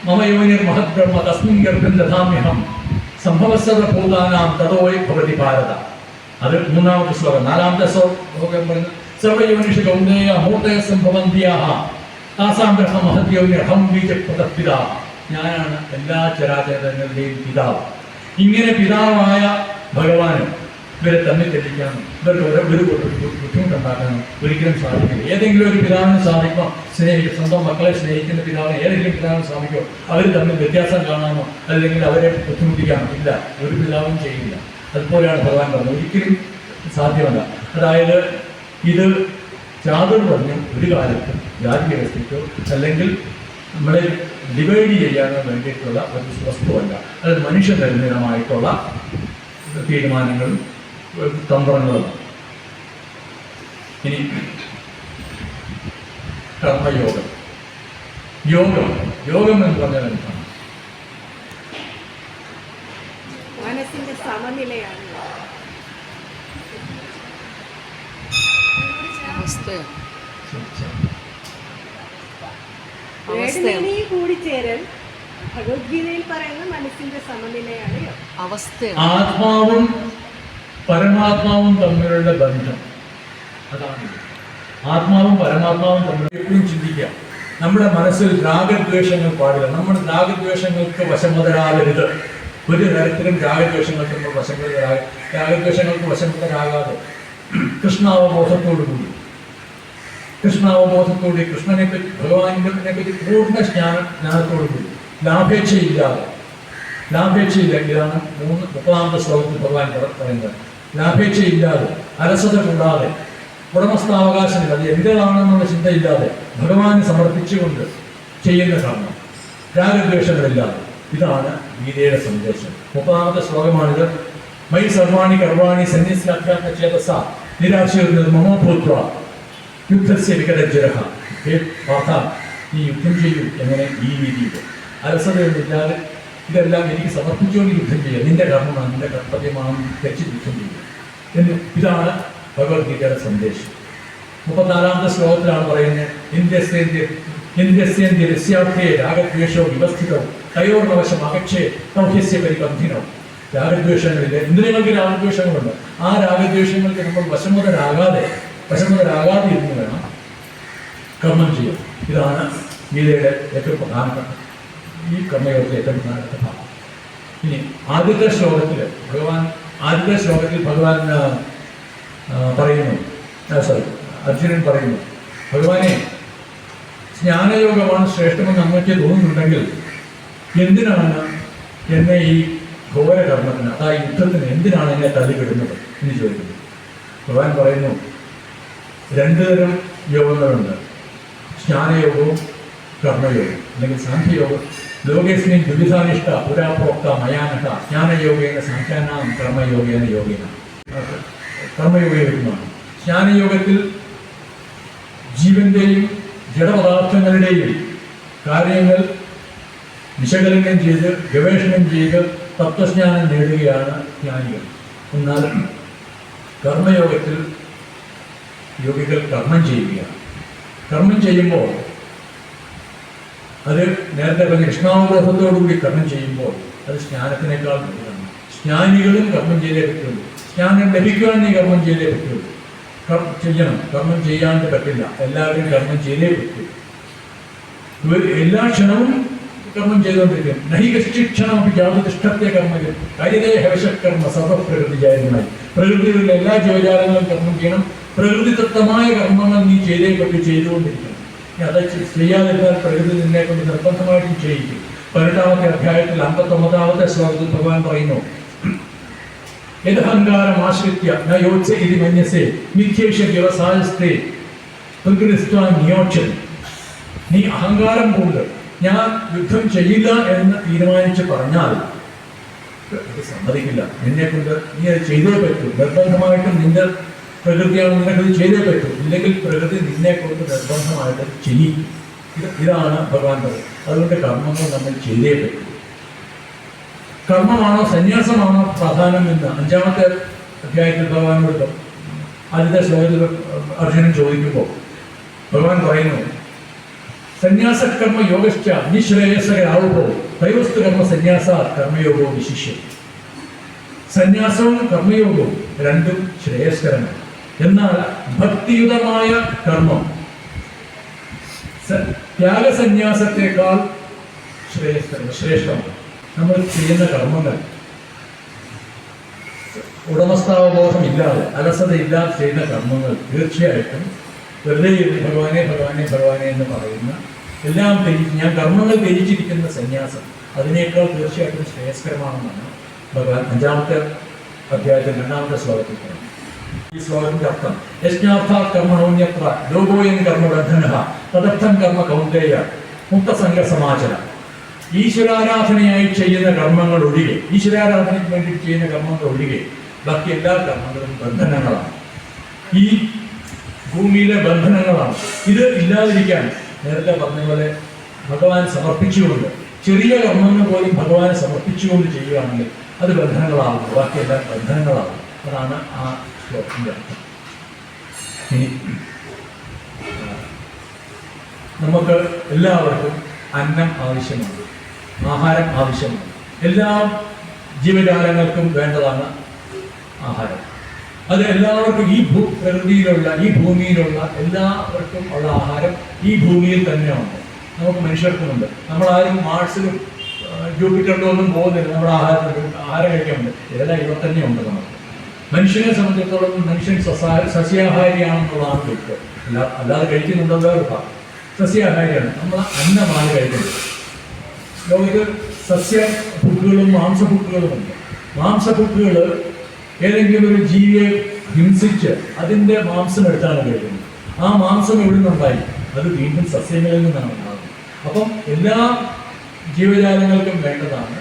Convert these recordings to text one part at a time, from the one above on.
മമ യോനിർ മഹദ്ബ്രഹ്മ തസ്മിൻ ഗർഭം ദധാമ്യഹം സംഭവസർവഭൂതാനാം തതോയ് ഭവതി ഭാരത. അത് മൂന്നാമത്തെ ശ്ലോകം. നാലാമത്തെ ശ്ലോകം പറയുന്നത് സർവയോനിഷു കൗന്ദേയ അമൂർത്തയ സംഭവന്തിയാഹ താസാം ബ്രഹ്മ മഹദ്യോനിർഹം ബീജപ്രദപിതാ. ഞാനാണ് എല്ലാ ചരാചരങ്ങളുടെയും പിതാവ്. ഇങ്ങനെ പിതാവായ ഭഗവാനും ഇവരെ തമ്മിൽ തെറ്റിക്കാനും ഇവർക്ക് ഒരു ബുദ്ധിമുട്ടുണ്ടാക്കാനും ഒരിക്കലും സാധിക്കില്ല. ഏതെങ്കിലും ഒരു പിതാവിന് സാധിക്കുമോ? സ്വന്തം മക്കളെ സ്നേഹിക്കുന്ന പിതാവിന് ഏതെങ്കിലും പിതാവിന് സാധിക്കുമോ അവർ തമ്മിൽ വ്യത്യാസം കാണാനോ അല്ലെങ്കിൽ അവരെ ബുദ്ധിമുട്ടിക്കാനോ? ഇല്ല, ഒരു പിതാവും ചെയ്യില്ല. അതുപോലെയാണ് ഭഗവാൻ പറഞ്ഞത്, ഒരിക്കലും സാധ്യമല്ല. അതായത് ഇത് ചാതുർവർണ്ണ്യം ഒരു കാലത്ത് ജാതി വ്യവസ്ഥയ്ക്കോ അല്ലെങ്കിൽ നമ്മളെ ഡിവൈഡ് ചെയ്യാനോ വേണ്ടിയിട്ടുള്ള ഒരു വസ്തുവല്ല. അത് മനുഷ്യനിർമ്മിതമായിട്ടുള്ള തീരുമാനങ്ങളും തന്ത്രങ്ങളും. ഇനി കർമ്മയോഗം. യോഗം എന്ന് പറഞ്ഞാൽ എന്താണ്? മനസ്സിന്റെ സമനിലയാണ്. കൂടിച്ചേരൽ ഭഗവത്ഗീതയിൽ പറയുന്ന മനസ്സിന്റെ സമനിലയാണ് അവസ്ഥ. ആത്മാവും പരമാത്മാവും തമ്മിലുള്ള ബന്ധം അതാണ്. ആത്മാവും പരമാത്മാവും തമ്മിൽ എപ്പോഴും ചിന്തിക്കാം. നമ്മുടെ മനസ്സിൽ രാഗദ്വേഷങ്ങൾ പാടില്ല. നമ്മുടെ രാഗദ്വേഷങ്ങൾക്ക് വശമുതരാകരുത്. ഒരു തരത്തിലും രാഗദ്വേഷങ്ങൾക്ക് നമ്മൾ രാഗദ്വേഷങ്ങൾക്ക് വശമുതരാകാതെ കൃഷ്ണാവബോധത്തോടുകൂടി കൃഷ്ണനെ പറ്റി ഭഗവാനെ പറ്റി പൂർണ്ണ ജ്ഞാനത്തോടുകൂടി ലാഭേച്ഛയില്ലാതെ ഇതാണ് 30ാമത്തെ ശ്ലോകത്തിൽ ഭഗവാൻ പറയുന്നത്. ലാഭേച്ഛയില്ലാതെ, അലസത കൂടാതെ, ഉടമസ്ഥാവകാശമില്ല, അത് എന്റേതാണെന്നുള്ള ചിന്തയില്ലാതെ ഭഗവാന് സമർപ്പിച്ചുകൊണ്ട് ചെയ്യുന്ന കർമ്മം, രാഗദ്വേഷങ്ങളില്ലാതെ. ഇതാണ് ഗീതയുടെ സന്ദേശം. 30ാമത്തെ ശ്ലോകമാണിത്. മൈ സർവാണി കർവാണി സന്യസ്യാഖ്യാത്മ ചേതസ നിരാശയുന്നത് മമോഭൂത്വ യുദ്ധസ്യ വികടജ്വരഃ. ഹേ പാർത്ഥ, ഈ യുദ്ധം ചെയ്യൂ. എങ്ങനെ? ഈ രീതിയിൽ അലസതയൊന്നുമില്ലാതെ ഇതെല്ലാം എനിക്ക് സമർപ്പിച്ചുകൊണ്ട് യുദ്ധം ചെയ്യുക. നിന്റെ കർമ്മമാണ്, നിന്റെ കർത്തവ്യമാണ്, തെറ്റി യുദ്ധം ചെയ്യുക എന്ന്. ഇതാണ് ഭഗവത്ഗീതയുടെ സന്ദേശം. 34ാമത്തെ ശ്ലോകത്തിലാണ് പറയുന്നത്, ഇന്ത്യസ്യേ രാഗദ്വേഷോ വിവസ്ഥിതോ തയോർണവശം അകക്ഷേ തൗഹ്യസ്യ പരിബന്ധിനോ. രാഗദ്വേഷങ്ങളില്ല, ഇന്ദ്രിയങ്ങൾക്ക് രാഗദ്വേഷങ്ങളുണ്ട്. ആ രാഗദ്വേഷങ്ങൾക്ക് നമ്മൾ വശമുതരാകാതെ ഇരുന്ന് വേണം കർമ്മം ചെയ്യാം. ഇതാണ് ഗീതയുടെ ഏറ്റവും പ്രധാനപ്പെട്ട, ഈ കർമ്മയോഗത്തിലെ ഏറ്റവും പ്രധാനപ്പെട്ട ഭാഗം. ഇനി ആദ്യത്തെ ശ്ലോകത്തിൽ ഭഗവാൻ പറയുന്നു, അർജുനൻ പറയുന്നു, ഭഗവാനെ, ജ്ഞാനയോഗമാണ് ശ്രേഷ്ഠമെന്ന് അങ്ങക്ക് തോന്നുന്നുണ്ടെങ്കിൽ എന്തിനാണ് എന്നെ ഈ ഘോരകർമ്മത്തിന്, അതായത് യുദ്ധത്തിന് എന്തിനാണ് എന്നെ തള്ളിവിടുന്നത് എന്ന് ചോദിക്കുന്നു. ഭഗവാൻ പറയുന്നു, 2 തരം യോഗങ്ങളുണ്ട്, ജ്ഞാനയോഗവും കർമ്മയോഗവും അല്ലെങ്കിൽ സാഖ്യയോഗം. ലോകേസ്മിൻ ദ്വിവിധാനിഷ്ഠ പുരാപ്രോക്ത മയാനഹ ജ്ഞാനയോഗേന സാഖ്യാനാം കർമ്മയോഗേന യോഗേന. കർമ്മയോഗമാണ്. ജ്ഞാനയോഗത്തിൽ ജീവന്റെയും ജഡപദാർത്ഥങ്ങളുടെയും കാര്യങ്ങൾ വിശകലനം ചെയ്ത് ഗവേഷണം ചെയ്ത് തത്വജ്ഞാനം നേടുകയാണ് ജ്ഞാനികൾ. എന്നാൽ കർമ്മയോഗത്തിൽ യോഗികൾ കർമ്മം ചെയ്യുകയാണ്. കർമ്മം ചെയ്യുമ്പോൾ അത് നേരത്തെ പറഞ്ഞ കൃഷ്ണാവബോധത്തോടുകൂടി കർമ്മം ചെയ്യുമ്പോൾ അത് ജ്ഞാനത്തിനേക്കാൾ കൂടുതലാണ്. ജ്ഞാനികളും കർമ്മം ചെയ്തേ പറ്റുള്ളൂ. ജ്ഞാനം ലഭിക്കുവാൻ നീ കർമ്മം ചെയ്തേ പറ്റുള്ളൂ. ചെയ്യണം, കർമ്മം ചെയ്യാണ്ട് പറ്റില്ല. എല്ലാവരും കർമ്മം ചെയ്തേ പറ്റൂ. എല്ലാ ക്ഷണവും കർമ്മം ചെയ്തുകൊണ്ടിരിക്കും. നൈകക്ഷിക്ഷണം ജാതിഷ്ഠത്തെ കർമ്മം കാര്യതേ ഹവശകർമ്മ സർവപ്രകൃതിജായമായി. പ്രകൃതിയിലുള്ള എല്ലാ ജീവജാലങ്ങളും കർമ്മം ചെയ്യണം. പ്രകൃതിദത്തമായ കർമ്മങ്ങൾ നീ ചെയ്തേ പറ്റൂ, ചെയ്തുകൊണ്ടിരിക്കണം. അത് ചെയ്യാതിരുന്നാൽ പ്രകൃതി നിന്നെ കൊണ്ട് നിർബന്ധമായിട്ടും ചെയ്യിക്കും. 18ാമത്തെ അധ്യായത്തിൽ 59ാമത്തെ ശ്ലോകത്തിൽ ഭഗവാൻ പറയുന്നു, യദഹങ്കാരം ആശ്രിത്യ ന യോത്സ ഇതി മന്യസേ മിഥ്യേഷ വ്യവസായസ്ഥേ പ്രകൃതിസ്ത്വാ നിയോക്ഷൻ. നീ അഹങ്കാരം കൊണ്ട് ഞാൻ യുദ്ധം ചെയ്യില്ല എന്ന് തീരുമാനിച്ച് പറഞ്ഞാൽ അത് സമ്മതിക്കില്ല. നിന്നെ കൊണ്ട് നീ അത് ചെയ്തേ പറ്റൂ. നിർബന്ധമായിട്ടും നിന്റെ പ്രകൃതിയാണ്, നിനക്കത് ചെയ്തേ പറ്റൂ. ഇല്ലെങ്കിൽ പ്രകൃതി നിന്നെ കൊണ്ട് നിർബന്ധമായിട്ട് ചെയ്യും. ഇതാണ് ഭഗവാൻ പറയുന്നത്. അതുകൊണ്ട് കർമ്മങ്ങൾ നമ്മൾ ചെയ്തേ പറ്റൂ. കർമ്മമാണോ സന്യാസമാണോ പ്രധാനം എന്ന് 5ാമത്തെ അധ്യായത്തിൽ ഭഗവാനോട് ആദ്യത്തെ ശ്ലോകത്തിൽ അർജുനൻ ചോദിക്കുമ്പോൾ ഭഗവാൻ പറയുന്നു, സന്യാസകർമ്മ യോഗശ്ച നിശ്രേയസകരാവുമ്പോൾ ദൈവസ്ഥ കർമ്മ സന്യാസ കർമ്മയോഗവും വിശിഷ്യം. സന്യാസവും കർമ്മയോഗവും രണ്ടും ശ്രേയസ്കരമാണ്. എന്നാൽ ഭക്തിയുതമായ കർമ്മം ത്യാഗസന്യാസത്തെക്കാൾ ശ്രേഷ്ഠമാണ്. നമ്മൾ ചെയ്യുന്ന കർമ്മങ്ങൾ ഉടമസ്ഥാവബോധം ഇല്ലാതെ, അലസതയില്ലാതെ ചെയ്യുന്ന കർമ്മങ്ങൾ തീർച്ചയായിട്ടും വെറുതെ ഭഗവാനെ ഭഗവാനെ ഭഗവാനെ എന്ന് പറയുന്ന എല്ലാം ത്യജിച്ച് ഞാൻ കർമ്മങ്ങൾ ത്യജിച്ചിരിക്കുന്ന സന്യാസം അതിനേക്കാൾ തീർച്ചയായിട്ടും ശ്രേയസ്കരമാണെന്നാണ് ഭഗവാൻ 5-ാമത്തെ അധ്യായത്തിൽ 2-ാമത്തെ ശ്ലോകത്തിൽ പറയുന്നത്. ഈ ശ്ലോകത്തിന്റെ അർത്ഥം യജ്ഞാർത്ഥാത് കർമ്മണോന്യത്ര ലോകോയം കർമ്മബന്ധന തദർത്ഥം കർമ്മ കൗന്ദേയ മുക്തസംഘ സമാചര. ഈശ്വരാരാധനയായി ചെയ്യുന്ന കർമ്മങ്ങൾ ഒഴികെ, ഈശ്വരാരാധനയ്ക്ക് വേണ്ടി ചെയ്യുന്ന കർമ്മങ്ങൾ ഒഴികെ ബാക്കി എല്ലാ കർമ്മങ്ങളും ബന്ധനങ്ങളാണ്. ഈ ഭൂമിയിലെ ബന്ധനങ്ങളാണ്. ഇത് ഇല്ലാതിരിക്കാൻ നേരത്തെ പറഞ്ഞ പോലെ ഭഗവാൻ സമർപ്പിച്ചുകൊണ്ട്, ചെറിയ കർമ്മങ്ങൾ പോലും ഭഗവാനെ സമർപ്പിച്ചുകൊണ്ട് ചെയ്യുകയാണെങ്കിൽ അത് ബന്ധനങ്ങളാകും. ബാക്കിയെല്ലാം ബന്ധനങ്ങളാകും. അതാണ് ആ ശ്ലോകത്തിന്റെ അർത്ഥം. ഇനി നമുക്ക് എല്ലാവർക്കും അന്നം ആവശ്യമാണ്, ആഹാരം ആവശ്യമാണ്. എല്ലാ ജീവജാലങ്ങൾക്കും വേണ്ടതാണ് ആഹാരം. അത് എല്ലാവർക്കും ഈ പ്രകൃതിയിലുള്ള, ഈ ഭൂമിയിലുള്ള എല്ലാവർക്കും ഉള്ള ആഹാരം ഈ ഭൂമിയിൽ തന്നെയുണ്ട്. നമുക്ക് മനുഷ്യർക്കുമുണ്ട്. നമ്മളാരും മാർസിലും ജൂപ്പിറ്ററിലും ഒന്നും പോകുന്നില്ല. നമ്മുടെ ആഹാരം കഴിക്കാനുണ്ട്. ഇതെല്ലാം ഇവിടെ തന്നെ ഉണ്ട്. നമുക്ക് മനുഷ്യനെ സംബന്ധിച്ചിടത്തോളം മനുഷ്യൻ സസ്യാഹാരിയാണെന്നുള്ളതാണ് വിട്ട്. അല്ലാതെ കഴിക്കുന്നുണ്ടോ വേറെ സസ്യാഹാരിയാണ്. നമ്മൾ അന്നമാണ് കഴിക്കുന്നത്. ലോകത്ത് സസ്യഭുക്കുകളും മാംസഭുക്കുകളുമുണ്ട്. മാംസഭുക്കുകൾ ഏതെങ്കിലും ഒരു ജീവിയെ ഹിംസിച്ച് അതിൻ്റെ മാംസം എടുത്താണ് കഴിക്കുന്നത്. ആ മാംസം എവിടെ നിന്നുണ്ടായി? അത് വീണ്ടും സസ്യങ്ങളിൽ നിന്നാണ് ഉണ്ടാകുന്നത്. അപ്പം എല്ലാ ജീവജാലങ്ങൾക്കും വേണ്ടതാണ്,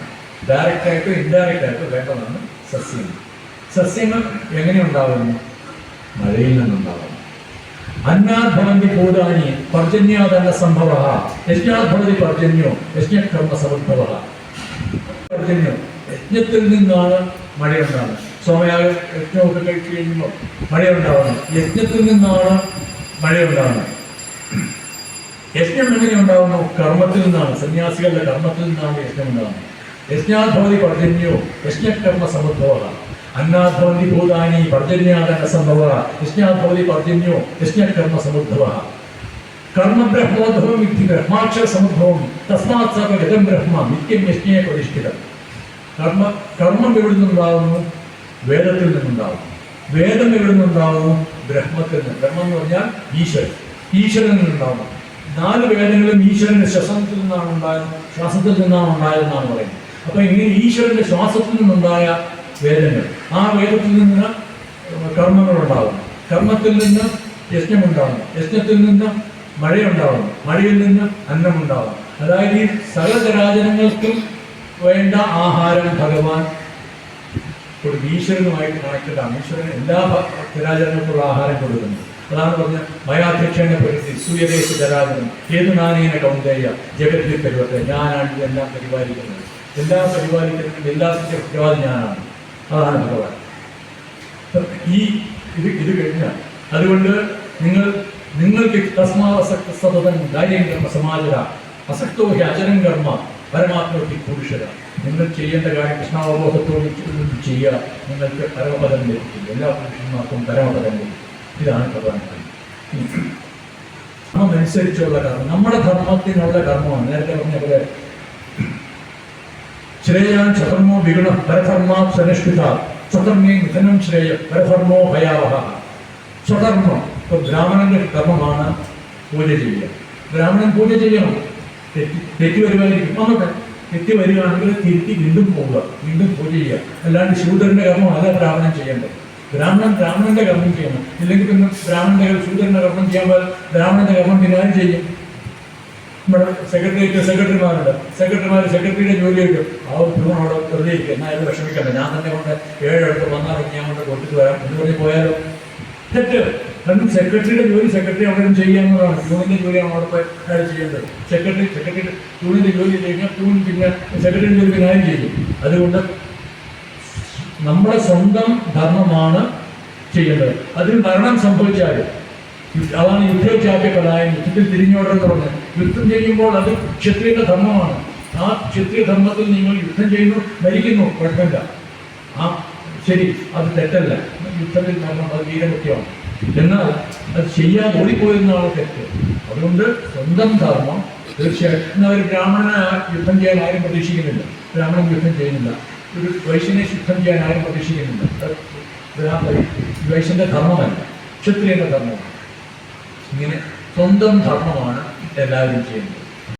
ഡയറക്റ്റായിട്ടും ഇൻഡയറക്റ്റായിട്ടും വേണ്ടതാണ് സസ്യങ്ങൾ. സസ്യങ്ങൾ എങ്ങനെ ഉണ്ടാകുന്നു? മഴയിൽ നിന്നുണ്ടാകുന്നു. അന്നാദ്ഭവന്തി ഭൂതാനി പർജന്യാദല്ല സംഭവ യജ്ഞാദ്ഭവതി പർജന്യോ യജ്ഞകർമ്മ സമുദ്ഭവ. പർജന്യോ യജ്ഞത്തിൽ നിന്നാണ് മഴയുണ്ടാകുന്നത്. സോമയാഗ യജ്ഞമൊക്കെ കഴിച്ചു കഴിയുമ്പോൾ മഴയുണ്ടാവുന്നത് യജ്ഞത്തിൽ നിന്നാണ് മഴയുണ്ടാകുന്നത്. യജ്ഞം എങ്ങനെ ഉണ്ടാകുന്നു? കർമ്മത്തിൽ നിന്നാണ്. സന്യാസികളുടെ കർമ്മത്തിൽ നിന്നാണ് യജ്ഞം ഉണ്ടാകുന്നത്. യജ്ഞാദ്ഭവതി പർജന്യോ യജ്ഞകർമ്മ സമുദ്ഭവ അന്നാദ്ഭവന്തി ഭൂതാനി പർജന്യാദന സംഭവ യജ്ഞാദ്ഭവതി പർജന്യോ യജ്ഞകർമ്മ സമുദ്ഭവ. കർമ്മബ്രഹ്മോദ്ഭവം ഇതി ബ്രഹ്മാക്ഷര സമുദ്ഭവം തസ്മാത് സർവ്വഗതം ബ്രഹ്മ നിത്യം യജ്ഞേ പ്രതിഷ്ഠിതം. കർമ്മം എവിടെ നിന്നുണ്ടാകുന്നു? വേദത്തിൽ നിന്നുണ്ടാകുന്നു. വേദം എവിടെ നിന്നുണ്ടാകുന്നു? ബ്രഹ്മത്തിൽ നിന്ന്. ബ്രഹ്മം എന്ന് പറഞ്ഞാൽ ഈശ്വരൻ. ഈശ്വരനിൽ നിന്നുണ്ടാകുന്നു. 4 വേദങ്ങളും ഈശ്വരന്റെ ശ്വാസത്തിൽ നിന്നാണ് ഉണ്ടായതെന്നാണ് പറയുന്നത്. അപ്പൊ ഇങ്ങനെ ഈശ്വരന്റെ ശ്വാസത്തിൽ നിന്നുണ്ടായ വേദങ്ങൾ, ആ വേദത്തിൽ നിന്ന് കർമ്മങ്ങളുണ്ടാകുന്നു. കർമ്മത്തിൽ നിന്ന് യജ്ഞമുണ്ടാകുന്നു. യജ്ഞത്തിൽ നിന്ന് മഴയുണ്ടാകുന്നു. മഴയിൽ നിന്ന് അന്നമുണ്ടാകുന്നു. അതായത് ഈ സകലചരാചരങ്ങൾക്കും വേണ്ട ആഹാരം ഭഗവാൻ കൊടുക്കും. ഈശ്വരനുമായിട്ട് കണക്റ്റഡാണ്. ഈശ്വരൻ എല്ലാ ചരാചരങ്ങൾക്കുള്ള ആഹാരം കൊടുക്കുന്നു. അതാണ് പറഞ്ഞ മയാധ്യക്ഷനെ പരിധി സൂര്യദേശ ചരാചരം ഏതു നാനേന കൗന്ദേയ ജഗത്തിൽ പരിവർത്തെ. ഞാനാണ് ഇതെല്ലാം പരിപാലിക്കുന്നത്. എല്ലാം പരിപാലിക്കുന്നത്, എല്ലാത്തിൻ്റെ ഉത്തരവാദി ഞാനാണ്. അതാണ് ഭഗവാൻ. ഇത് കഴിഞ്ഞാൽ അതുകൊണ്ട് നിങ്ങൾക്ക് തസ്മാവസക്ത സതതം കാര്യം കർമ്മ സമാചര അസക്തോ ഹി അചരം കർമ്മ പരമാത്മത്തി പുരുഷര. നിങ്ങൾ ചെയ്യേണ്ട കാര്യം കൃഷ്ണാവബോധത്തോട് ചെയ്യുക. നിങ്ങൾക്ക് പരമപദം ലഭിക്കും. എല്ലാ പുരുഷന്മാർക്കും പരമപദം ലഭിക്കും. ഇതാണ് ഭഗവാൻ. ധർമ്മമനുസരിച്ചുള്ള കർമ്മം നമ്മുടെ ധർമ്മത്തിനുള്ള കർമ്മമാണ്. നേരത്തെ പറഞ്ഞ പോലെ ശ്രേയാൻ സ്വധർമ്മോ വിഗുണ പരധർമാ സനിഷ്ഠിത സ്വധർമ്മേ നിധനം ശ്രേയ പരധർമ്മോ ഭയാവഹ. സ്വധർമ്മം ഇപ്പൊ ബ്രാഹ്മണന്റെ കർമ്മമാണ് പൂജ ചെയ്യുക. ബ്രാഹ്മണൻ പൂജ ചെയ്യണം. തെറ്റി വരുവായിരിക്കും. നോക്കട്ടെ, തെറ്റി വരികയാണെങ്കിൽ തിരുത്തി വീണ്ടും പോവുക, വീണ്ടും പൂജ ചെയ്യുക. അല്ലാണ്ട് ശൂദ്രന്റെ കർമ്മം അല്ല ബ്രാഹ്മണൻ ചെയ്യേണ്ടത്. ബ്രാഹ്മണന്റെ കർമ്മം ചെയ്യണം. ഇല്ലെങ്കിൽ പിന്നെ ശൂദ്രന്റെ കർമ്മം ചെയ്യുമ്പോൾ ബ്രാഹ്മണന്റെ കർമ്മം പിന്നെ ആരും ചെയ്യും? നമ്മുടെ സെക്രട്ടറിമാരുണ്ട്. സെക്രട്ടറിയുടെ ജോലി കിട്ടും. ആ ഒരു പ്യൂൺ അവിടെ വെറുതെ ഇരിക്കും. എന്നാൽ അത് വിഷമിക്കണ്ട, ഞാൻ തന്നെ കൊണ്ട് 7 അടുത്ത് വന്നാണെങ്കിൽ ഞാൻ കൊണ്ട് കൊടുത്തിട്ട് വരാം എന്ന് പറഞ്ഞ് പോയാലോ? തെറ്റ്. കാരണം സെക്രട്ടറിയുടെ ജോലി സെക്രട്ടറി അവിടെ ചെയ്യാവുന്നതാണ്. പ്യൂണിന്റെ ജോലിയാണ് അവിടെ പോയി അയാൾ ചെയ്യേണ്ടത്. സെക്രട്ടറി പ്യൂണിന്റെ ജോലി കഴിഞ്ഞാൽ പ്യൂൺ പിന്നെ സെക്രട്ടറിയുടെ ജോലി പിന്നെ ആരും ചെയ്യും. അതുകൊണ്ട് നമ്മുടെ സ്വന്തം ധർമ്മമാണ് ചെയ്യേണ്ടത്. അതിന് മരണം സംഭവിച്ചാൽ അതാണ് യുദ്ധേച്ഛാപ്യപലായൻ, യുദ്ധത്തിൽ തിരിഞ്ഞോടെന്ന് പറഞ്ഞത്. യുദ്ധം ചെയ്യുമ്പോൾ അത് ക്ഷത്രിയന്റെ ധർമ്മമാണ്. ആ ക്ഷത്രിയ ധർമ്മത്തിൽ നിങ്ങൾ യുദ്ധം ചെയ്യുന്നു, മരിക്കുന്നു, കുഴപ്പമില്ല. ആ ശരി, അത് തെറ്റല്ല. യുദ്ധത്തിൽ മരണം അത് വീരമുഖ്യമാണ്. എന്നാൽ അത് ചെയ്യാൻ ഓടിപ്പോയിരുന്നാണ് തെറ്റ്. അതുകൊണ്ട് സ്വന്തം ധർമ്മം തീർച്ചയായിട്ടും. എന്നാൽ ഒരു ബ്രാഹ്മണനെ യുദ്ധം ചെയ്യാൻ ആരും പ്രതീക്ഷിക്കുന്നില്ല. ബ്രാഹ്മണൻ യുദ്ധം ചെയ്യുന്നില്ല. ഒരു വൈശ്യനെ യുദ്ധം ചെയ്യാൻ ആരും പ്രതീക്ഷിക്കുന്നില്ല. വൈശ്യന്റെ ധർമ്മമല്ല, ക്ഷത്രിയന്റെ ധർമ്മമാണ്. ഇങ്ങനെ സ്വന്തം ധർമ്മമാണ് എല്ലാവരും ചെയ്യുന്നത്.